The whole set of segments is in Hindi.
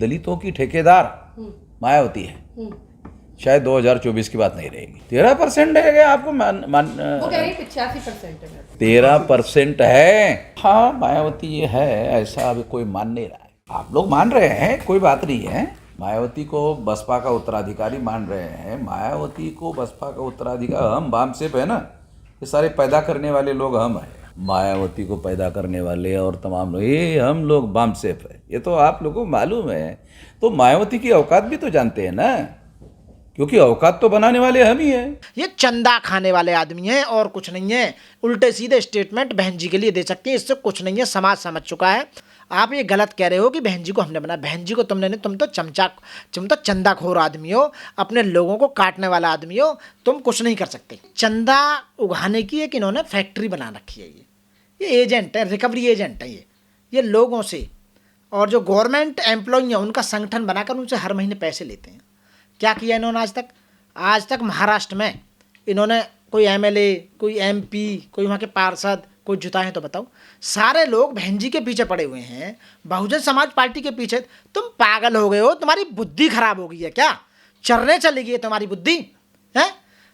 दलितों की ठेकेदार मायावती है। शायद 2024 की बात नहीं रहेगी। 13% है क्या आपको वो कह रही 85% है। 13% है। हाँ मायावती ये है, ऐसा अभी कोई मान नहीं रहा है। आप लोग मान रहे हैं, कोई बात नहीं है। मायावती को बसपा का उत्तराधिकारी मान रहे हैं। मायावती को बसपा का उत्तराधिकारी हम बामसेफ है ना, ये सारे पैदा करने वाले लोग हम हैं। मायावती को पैदा करने वाले और तमाम लोग, ये हम लोग बामसेफ है, ये तो आप लोगों को मालूम है। तो मायावती की औकात भी तो जानते हैं ना, क्योंकि औकात तो बनाने वाले हम ही हैं। ये चंदा खाने वाले आदमी हैं और कुछ नहीं है। उल्टे सीधे स्टेटमेंट बहन जी के लिए दे सकते हैं, इससे कुछ नहीं है। समाज समझ चुका है। आप ये गलत कह रहे हो कि बहन जी को हमने बनाया। बहन जी को तुमने नहीं, तुम तो चंदाखोर आदमी हो, अपने लोगों को काटने वाला आदमी हो। तुम कुछ नहीं कर सकते। चंदा उगाने की एक इन्होंने फैक्ट्री बना रखी है। ये एजेंट है, रिकवरी एजेंट है। ये लोगों से और जो गवर्नमेंट एम्प्लॉय हैं उनका संगठन बनाकर उनसे हर महीने पैसे लेते हैं। क्या किया इन्होंने आज तक महाराष्ट्र में इन्होंने कोई एमएलए, कोई एमपी, कोई वहाँ के पार्षद, कोई जुटाए हैं तो बताओ। सारे लोग बहन जी के पीछे पड़े हुए हैं, बहुजन समाज पार्टी के पीछे। तुम पागल हो गए हो, तुम्हारी बुद्धि खराब हो गई है क्या? चरने चली गई है तुम्हारी बुद्धि है?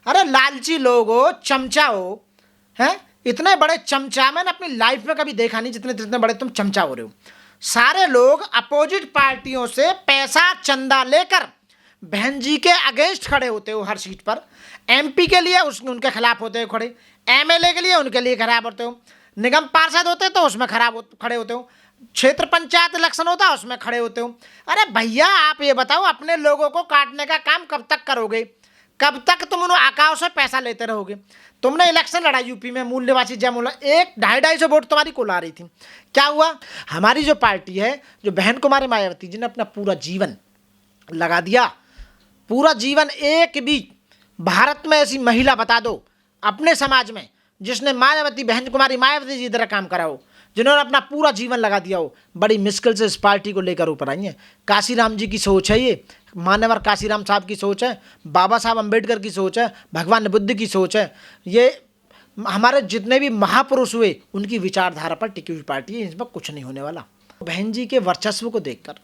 अरे लालची लोग हो, चमचा हो, हैं? इतने बड़े चमचा मैंने अपनी लाइफ में कभी देखा नहीं, जितने बड़े तुम चमचा हो रहे हो। सारे लोग अपोजिट पार्टियों से पैसा चंदा लेकर बहन जी के अगेंस्ट खड़े होते हो हर सीट पर। एमपी के लिए उनके खिलाफ होते हो खड़े, एमएलए के लिए उनके लिए खराब होते हो, निगम पार्षद होते तो उसमें खड़े होते हो, क्षेत्र पंचायत इलेक्शन होता है उसमें खड़े होते हो। अरे भैया आप ये बताओ, अपने लोगों को काटने का काम कब तक करोगे? कब तक तुम उन आकाओं से पैसा लेते रहोगे? तुमने इलेक्शन लड़ा यूपी में, मूल निवासी जयमूला, 1-250 वोट तुम्हारी को ला रही थी। क्या हुआ? हमारी जो पार्टी है, जो बहन कुमारी मायावती जी ने अपना पूरा जीवन लगा दिया, पूरा जीवन। एक भी भारत में ऐसी महिला बता दो अपने समाज में जिसने मायावती, बहन कुमारी मायावती जी तरह काम करा हो, जिन्होंने अपना पूरा जीवन लगा दिया हो। बड़ी मुश्किल से इस पार्टी को लेकर ऊपर आई है। काशीराम जी की सोच है ये, मान्यवर काशीराम साहब की सोच है, बाबा साहब अम्बेडकर की सोच है, भगवान बुद्ध की सोच है। ये हमारे जितने भी महापुरुष हुए उनकी विचारधारा पर टिकी हुई पार्टी है। इसमें कुछ नहीं होने वाला। बहन जी के वर्चस्व को देखकर,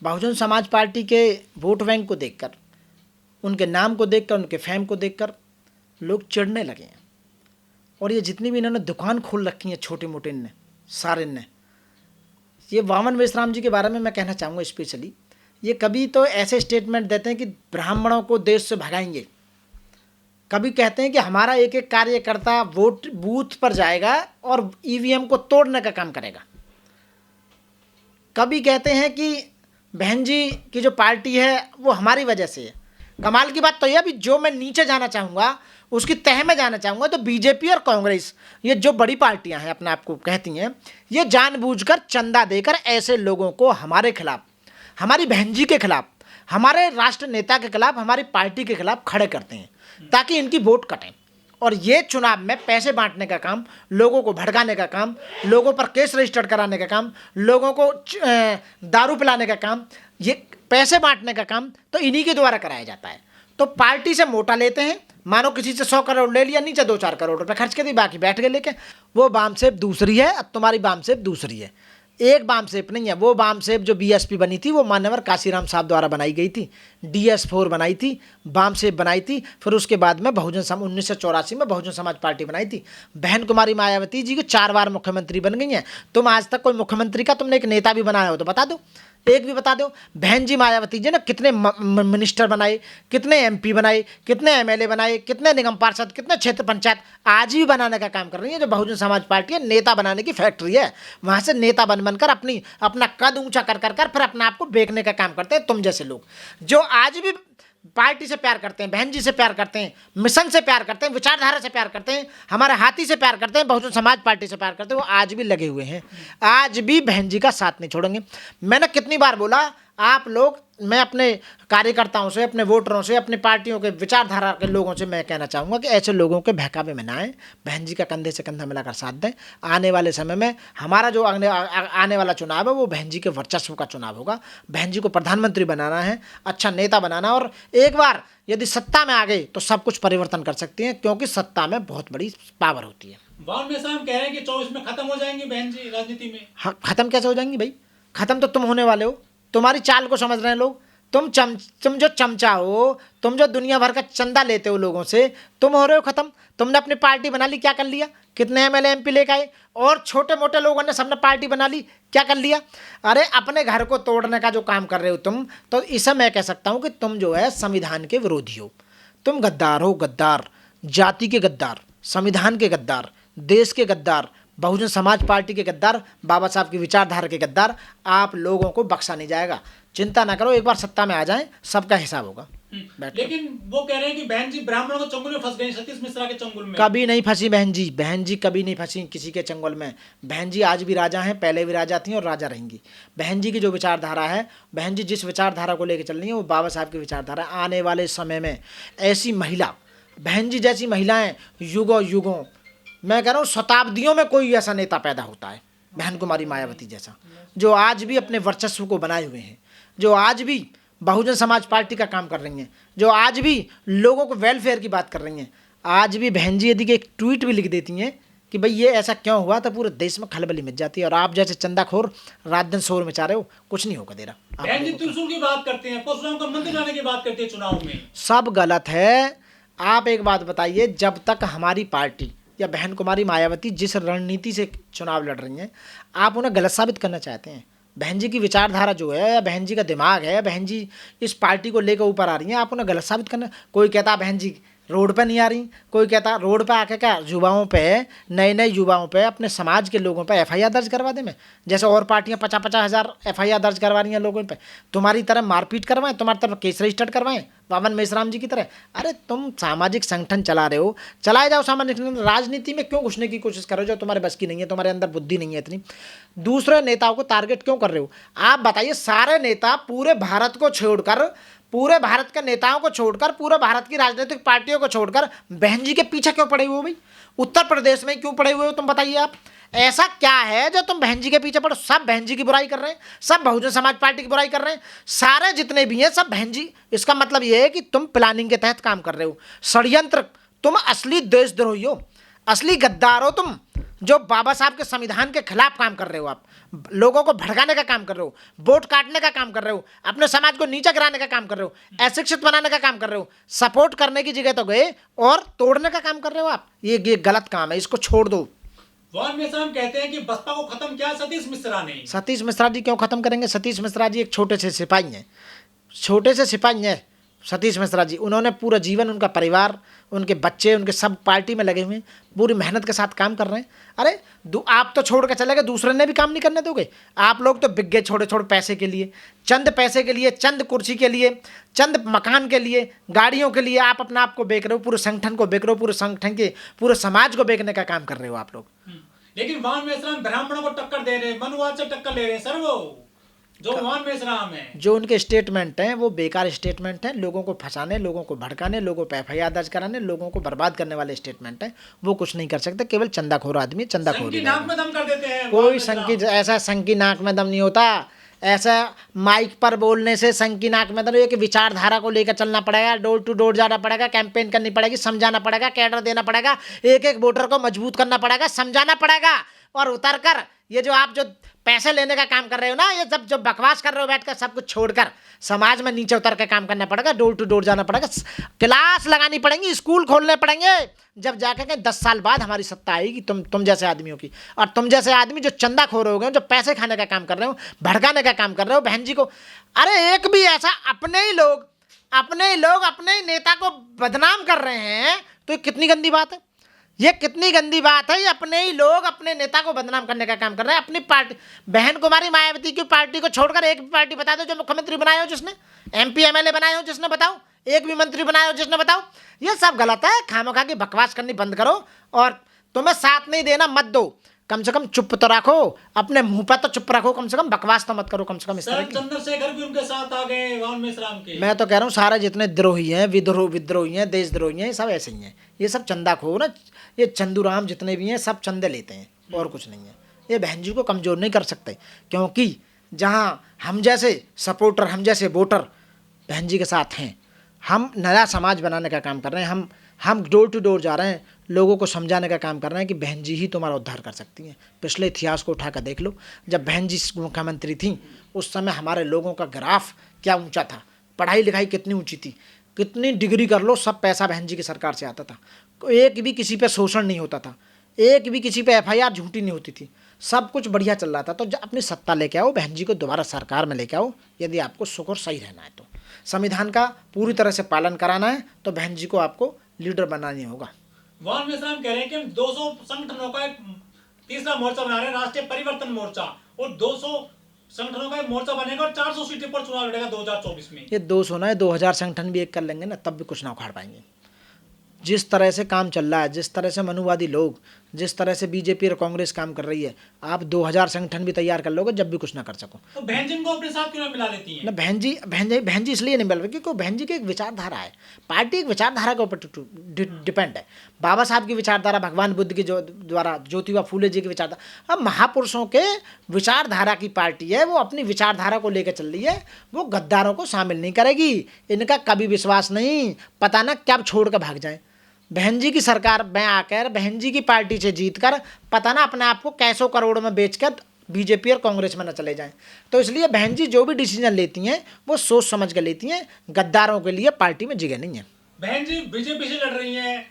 बहुजन समाज पार्टी के वोट बैंक को देखकर, उनके नाम को देखकर, उनके फेम को देखकर लोग चिढ़ने लगे हैं। और ये जितनी भी इन्होंने दुकान खोल रखी हैं छोटे मोटे, ने सारे ने, ये वामन मेश्राम जी के बारे में मैं कहना चाहूँगा स्पेशली। ये कभी तो ऐसे स्टेटमेंट देते हैं कि ब्राह्मणों को देश से भगाएंगे, कभी कहते हैं कि हमारा एक एक कार्यकर्ता वोट बूथ पर जाएगा और ईवीएम को तोड़ने का काम करेगा, कभी कहते हैं कि बहन जी की जो पार्टी है वो हमारी वजह से है। कमाल की बात तो यह, अभी जो मैं नीचे जाना चाहूँगा, उसकी तह में जाना चाहूँगा, तो बीजेपी और कांग्रेस, ये जो बड़ी पार्टियां हैं अपने आप को कहती हैं, ये जानबूझकर चंदा देकर ऐसे लोगों को हमारे खिलाफ, हमारी बहन जी के खिलाफ, हमारे राष्ट्र नेता के खिलाफ, हमारी पार्टी के खिलाफ खड़े करते हैं ताकि इनकी वोट कटें। और ये चुनाव में पैसे बांटने का काम, लोगों को भड़काने का काम, लोगों पर केस रजिस्टर्ड कराने का काम, लोगों को दारू पिलाने का काम, ये पैसे बांटने का काम तो इन्हीं के द्वारा कराया जाता है। तो पार्टी से मोटा लेते हैं, मानो किसी से 100 करोड़ ले लिया, नीचे 2-4 करोड़ रुपए खर्च कर दी, बाकी बैठ गए लेके। वो बामसेफ दूसरी है, अब तुम्हारी बामसेफ दूसरी है। एक बामसेफ नहीं है, वो बामसेफ जो बीएसपी बनी थी वो मान्यवर काशीराम साहब द्वारा बनाई गई थी, DS4 बनाई थी, बामसेफ बनाई थी। फिर उसके बाद में 1984 में बहुजन समाज पार्टी बनाई थी। बहन कुमारी मायावती जी के 4 बार मुख्यमंत्री बन गई हैं। तुम आज तक कोई मुख्यमंत्री का तुमने एक नेता भी बनाया हो तो बता दो, एक भी बता दो। बहन जी मायावती जी ने कितने मिनिस्टर बनाए, कितने एमपी बनाए, कितने एमएलए बनाए, कितने निगम पार्षद, कितने क्षेत्र पंचायत आज भी बनाने का काम कर रही है। जो बहुजन समाज पार्टी है, नेता बनाने की फैक्ट्री है। वहाँ से नेता बनकर अपना कद ऊंचा कर फिर अपने आप को बेचने का काम करते हैं तुम जैसे लोग, जो आज भी पार्टी से प्यार करते हैं, बहन जी से प्यार करते हैं, मिशन से प्यार करते हैं, विचारधारा से प्यार करते हैं, हमारे हाथी से प्यार करते हैं, बहुजन समाज पार्टी से प्यार करते हैं। वो आज भी लगे हुए हैं, आज भी बहन जी का साथ नहीं छोड़ेंगे। मैंने कितनी बार बोला, आप लोग, मैं अपने कार्यकर्ताओं से, अपने वोटरों से, अपनी पार्टियों के विचारधारा के लोगों से मैं कहना चाहूँगा कि ऐसे लोगों के बहकावे में ना आए, बहन जी का कंधे से कंधा मिलाकर साथ दें। आने वाले समय में हमारा जो आने वाला चुनाव है वो बहन जी के वर्चस्व का चुनाव होगा। बहन जी को प्रधानमंत्री बनाना है, अच्छा नेता बनाना, और एक बार यदि सत्ता में आ गए तो सब कुछ परिवर्तन कर सकती हैं, क्योंकि सत्ता में बहुत बड़ी पावर होती है। वामन मेश्राम कह रहे हैं कि 24 में खत्म हो जाएंगी बहन जी राजनीति में। हाँ, खत्म कैसे हो जाएंगी भाई? खत्म तो तुम होने वाले हो, तुम्हारी चाल को समझ रहे हैं लोग। तुम जो चमचा हो, तुम जो दुनिया भर का चंदा लेते हो लोगों से, तुम हो रहे हो खत्म। तुमने अपनी पार्टी बना ली, क्या कर लिया? कितने एमएलए एमपी लेकर आए? और छोटे मोटे लोगों ने सबने पार्टी बना ली, क्या कर लिया? अरे अपने घर को तोड़ने का जो काम कर रहे हो तुम, तो इसे मैं कह सकता हूं कि तुम जो है संविधान के विरोधी हो। तुम गद्दार हो, गद्दार, जाति के गद्दार, संविधान के गद्दार, देश के गद्दार, बहुजन समाज पार्टी के गद्दार, बाबा साहब की विचारधारा के गद्दार। आप लोगों को बख्शा नहीं जाएगा, चिंता ना करो, एक बार सत्ता में आ जाएं, सबका हिसाब होगा। लेकिन वो कह रहे हैं कि बहन जी ब्राह्मणों के चंगुल में फंस गए, सतीश मिश्रा के चंगुल में। कभी नहीं फंसी बहन जी, बहन जी कभी नहीं फंसी किसी के चंगुल में। बहन जी आज भी राजा हैं, पहले भी राजा थी और राजा रहेंगी। बहन जी की जो विचारधारा है, बहन जी जिस विचारधारा को लेकर चल रही है, वो बाबा साहब की विचारधारा। आने वाले समय में ऐसी महिला, बहन जी जैसी महिलाएं युगों युगों, मैं कह रहा हूँ शताब्दियों में कोई ऐसा नेता पैदा होता है, बहन कुमारी मायावती जैसा, जो आज भी अपने वर्चस्व को बनाए हुए हैं, जो आज भी बहुजन समाज पार्टी का काम कर रही हैं, जो आज भी लोगों को वेलफेयर की बात कर रही हैं। आज भी बहन जी यदि एक ट्वीट भी लिख देती हैं कि भाई ये ऐसा क्यों हुआ, तो पूरे देश में खलबली मच जाती है। और आप जैसे चंदाखोर रात दिन शोर मचा रहे हो, कुछ नहीं होगा दे रहा। बहन जी त्रिशूल की बात करते हैं, परशुराम का मंदिर लाने की बात करते हैं चुनाव में, सब गलत है। आप एक बात बताइए, जब तक हमारी पार्टी या बहन कुमारी मायावती जिस रणनीति से चुनाव लड़ रही हैं, आप उन्हें गलत साबित करना चाहते हैं। बहन जी की विचारधारा जो है, बहन जी का दिमाग है, बहन जी इस पार्टी को लेकर ऊपर आ रही हैं, आप उन्हें गलत साबित करना। कोई कहता बहन जी रोड पे नहीं आ रही, कोई कहता रोड पे आके क्या युवाओं पे, नए नए युवाओं पे, अपने समाज के लोगों पे एफआईआर दर्ज करवा दे। मैं जैसे और पार्टियां 50-50 हज़ार एफआईआर दर्ज करवा रही हैं लोगों पे, तुम्हारी तरह मारपीट करवाएं, तुम्हारी तरफ केस रजिस्टर्ड करवाएं वामन मेश्राम जी की तरह। अरे तुम सामाजिक संगठन चला रहे हो, चलाए जाओ सामाजिक संगठन। राजनीति में क्यों घुसने की कोशिश कर रहे हो जो तुम्हारे बस की नहीं है, तुम्हारे अंदर बुद्धि नहीं है इतनी। दूसरे नेताओं को टारगेट क्यों कर रहे हो? आप बताइए, सारे नेता पूरे भारत को छोड़कर, पूरे भारत के नेताओं को छोड़कर, पूरे भारत की राजनीतिक पार्टियों को छोड़कर बहन जी के पीछे क्यों पड़े हुए हो भाई? उत्तर प्रदेश में क्यों पड़े हुए हो तुम बताइए। आप ऐसा क्या है जो तुम बहन जी के पीछे पड़ो? सब बहन जी की बुराई कर रहे हैं, सब बहुजन समाज पार्टी की बुराई कर रहे हैं, सारे जितने भी हैं सब बहन जी। इसका मतलब यह है कि तुम प्लानिंग के तहत काम कर रहे हो, षड्यंत्र। तुम असली देशद्रोही हो, असली गद्दार हो तुम, जो बाबा साहब के संविधान के खिलाफ काम कर रहे हो। आप लोगों को भड़काने का काम कर रहे हो, वोट काटने का काम कर रहे हो, अपने समाज को नीचे गिराने का काम कर रहे हो, अशिक्षित बनाने का काम कर रहे हो। सपोर्ट करने की जगह तो गए और तोड़ने का काम कर रहे हो आप। ये गलत काम है, इसको छोड़ दो। वामन मेश्राम कहते हैं कि बसपा को खत्म किया सतीश मिश्रा ने। सतीश मिश्रा जी क्यों खत्म करेंगे? सतीश मिश्रा जी एक छोटे से सिपाही हैं, छोटे से सिपाही हैं सतीश मिश्रा जी। उन्होंने पूरा जीवन, उनका परिवार, उनके बच्चे, उनके सब पार्टी में लगे हुए हैं, पूरी मेहनत के साथ काम कर रहे हैं। अरे आप तो छोड़ के चले गए, दूसरे ने भी काम नहीं करने दोगे? आप लोग तो बिक गए छोटे छोटे पैसे के लिए, चंद पैसे के लिए, चंद कुर्सी के लिए, चंद मकान के लिए, गाड़ियों के लिए आप अपने आप को बेच रहे हो, पूरे संगठन को बेच रहे हो, पूरे संगठन के, पूरे समाज को बेचने का काम कर रहे हो आप लोग। लेकिन वामन मेश्राम ब्राह्मणों को टक्कर दे रहे हैं, मनुवाद से टक्कर ले रहे हैं सर। वो जो वामन मेश्राम है, जो उनके स्टेटमेंट हैं वो बेकार स्टेटमेंट हैं, लोगों को फंसाने, लोगों को भड़काने, लोगों पर एफआईआर दर्ज कराने, लोगों को बर्बाद करने वाले स्टेटमेंट हैं। वो कुछ नहीं कर सकते, केवल चंदाखोर आदमी चंदाखोर। संकी नाक में दम कर देते हैं। कोई संकी, ऐसा संकी नाक में दम नहीं होता। ऐसा माइक पर बोलने से संकी नाक में दम, एक विचारधारा को लेकर चलना पड़ेगा, डोर टू डोर जाना पड़ेगा, कैंपेन करनी पड़ेगी, समझाना पड़ेगा, कैडर देना पड़ेगा, एक एक वोटर को मजबूत करना पड़ेगा, समझाना पड़ेगा। और उतर कर ये जो आप जो पैसे लेने का काम कर रहे हो ना, ये सब जो बकवास कर रहे हो बैठकर, सब कुछ छोड़कर समाज में नीचे उतर के काम करना पड़ेगा, डोर टू डोर जाना पड़ेगा, क्लास लगानी पड़ेंगी, स्कूल खोलने पड़ेंगे, जब जाकर के 10 साल बाद हमारी सत्ता आएगी तुम जैसे आदमियों की। और तुम जैसे आदमी जो चंदाखोर हो गए, जो पैसे खाने का काम कर रहे हो, भड़काने का काम कर रहे हो बहन जी को। अरे एक भी ऐसा, अपने ही लोग अपने ही नेता को बदनाम कर रहे हैं, तो ये कितनी गंदी बात है, ये कितनी गंदी बात है। ये अपने ही लोग अपने नेता को बदनाम करने का काम कर रहे हैं। अपनी पार्टी, बहन कुमारी मायावती की पार्टी को छोड़कर एक भी पार्टी बता दो जो मुख्यमंत्री बनाए हो जिसने, एमपी एमएलए बनाए हो जिसने, बताओ। एक भी मंत्री बनाए हो जिसने, बताओ। ये सब गलत है। खामखा की बकवास करनी बंद करो, और तुम्हें साथ नहीं देना मत दो, कम से कम चुप तो रखो, अपने मुंह पर तो चुप रखो, कम से कम बकवास तो मत करो, कम से कम इस तरह की। चंद्रशेखर भी उनके साथ आ गए वामन मेश्राम के। मैं तो कह रहा हूँ सारे जितने द्रोही हैं, विद्रोही हैं, देशद्रोही हैं, सब ऐसे ही हैं। ये सब चंदाखोर ना, ये चंदूराम जितने भी हैं सब चंदे लेते हैं और कुछ नहीं है। ये बहन जी को कमज़ोर नहीं कर सकते, क्योंकि जहाँ हम जैसे सपोर्टर, हम जैसे वोटर बहन जी के साथ हैं, हम नया समाज बनाने का काम कर रहे हैं, हम डोर टू डोर जा रहे हैं, लोगों को समझाने का काम कर रहे हैं कि बहन जी ही तुम्हारा उद्धार कर सकती हैं। पिछले इतिहास को उठाकर देख लो, जब बहन जी मुख्यमंत्री थी उस समय हमारे लोगों का ग्राफ क्या ऊंचा था, पढ़ाई लिखाई कितनी ऊंची थी, कितनी डिग्री कर लो सब पैसा बहन जी की सरकार से आता था, एक भी किसी पे शोषण नहीं होता था, एक भी किसी पे FIR झूठी नहीं होती थी, सब कुछ बढ़िया चल रहा था। तो जब अपनी सत्ता लेके आओ, बहन जी को दोबारा सरकार में लेके आओ, यदि आपको सुख और सही रहना है तो संविधान का पूरी तरह से पालन कराना है तो बहन जी को आपको लीडर बनानी होगा। मोहन मिश्राम कह रहे हैं कि हम 200 संगठनों का एक तीसरा मोर्चा बना रहे हैं, राष्ट्रीय परिवर्तन मोर्चा, और 200 संगठनों का एक मोर्चा बनेगा और 400 सीटें पर चुनाव लड़ेगा 2024 में। ये 200 ना है, 2000 संगठन भी एक कर लेंगे ना, तब भी कुछ ना उखाड़ पाएंगे। जिस तरह से काम चल रहा है, जिस तरह से मनुवादी लोग, जिस तरह से बीजेपी और कांग्रेस काम कर रही है, आप 2000 संगठन भी तैयार कर लोगे जब भी कुछ ना कर सको। तो बहन जी को अपने साथ क्यों ना मिला लेती हैं? ना बहन जी इसलिए नहीं मिल रही क्योंकि बहन जी की एक विचारधारा है, पार्टी एक विचारधारा के ऊपर डिपेंड है। बाबा साहब की विचारधारा, भगवान बुद्ध की जो द्वारा, ज्योतिबा फूले जी की विचारधारा, अब महापुरुषों के विचारधारा की पार्टी है, वो अपनी विचारधारा को लेकर चल रही है, वो गद्दारों को शामिल नहीं करेगी। इनका कभी विश्वास नहीं, पता ना कब छोड़ कर भाग जाए। बहन जी की सरकार में आकर, बहन जी की पार्टी से जीतकर, पता ना अपने आप को कैसों करोड़ों में बेचकर बीजेपी और कांग्रेस में न चले जाएं। तो इसलिए बहन जी जो भी डिसीजन लेती हैं वो सोच समझ कर लेती हैं, गद्दारों के लिए पार्टी में जगह नहीं है। बहन जी बीजेपी से लड़ रही हैं,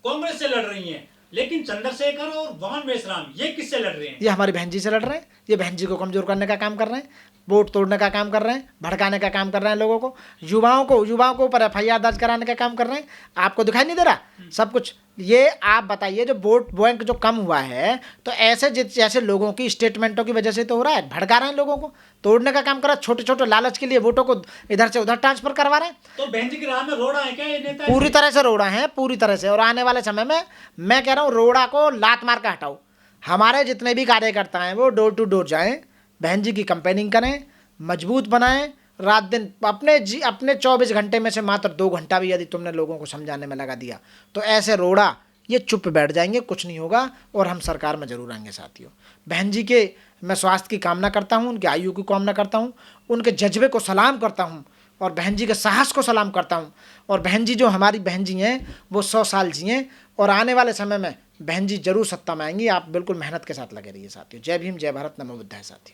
कांग्रेस से लड़ रही हैं, लेकिन चंद्रशेखर और मोहन मेश्राम ये किससे लड़ रहे हैं? ये हमारी बहन जी से लड़ रहे हैं, ये बहन जी को कमजोर करने का काम कर रहे हैं, वोट तोड़ने का काम कर रहे हैं, भड़काने का काम कर रहे हैं लोगों को, युवाओं को ऊपर FIR दर्ज कराने का काम कर रहे हैं। आपको दिखाई नहीं दे रहा सब कुछ? ये आप बताइए, जो वोट बैंक जो कम हुआ है तो ऐसे जैसे लोगों की स्टेटमेंटों की वजह से तो हो रहा है, भड़का रहे हैं लोगों को, तोड़ने का काम कर रहा है, छोटे छोटे लालच के लिए वोटों को इधर से उधर ट्रांसफर करवा रहे हैं। तो बहन जी की राह में रोड़ा है क्या ये नेता? पूरी तरह से रोड़ा है, पूरी तरह से। और आने वाले समय में मैं कह रहा हूँ रोड़ा को लात मार कर हटाओ। हमारे जितने भी कार्यकर्ता हैं वो डोर टू डोर जाएं, बहन जी की कंपेनिंग करें, मजबूत बनाएं, रात दिन अपने 24 घंटे में से मात्र 2 घंटा भी यदि तुमने लोगों को समझाने में लगा दिया तो ऐसे रोड़ा ये चुप बैठ जाएंगे, कुछ नहीं होगा और हम सरकार में जरूर आएंगे। साथियों, बहन जी के मैं स्वास्थ्य की कामना करता हूँ, उनके आयु की कामना करता हूँ, उनके जज्बे को सलाम करता हूँ और बहन जी के साहस को सलाम करता हूँ। और बहन जी जो हमारी बहन जी हैं वो 100 साल जिएँ और आने वाले समय में बहन जी जरूर सत्ता में आएंगी। आप बिल्कुल मेहनत के साथ लगे रहिए साथियों। जय भीम, जय भारत, नमो बुद्धाय साथियों।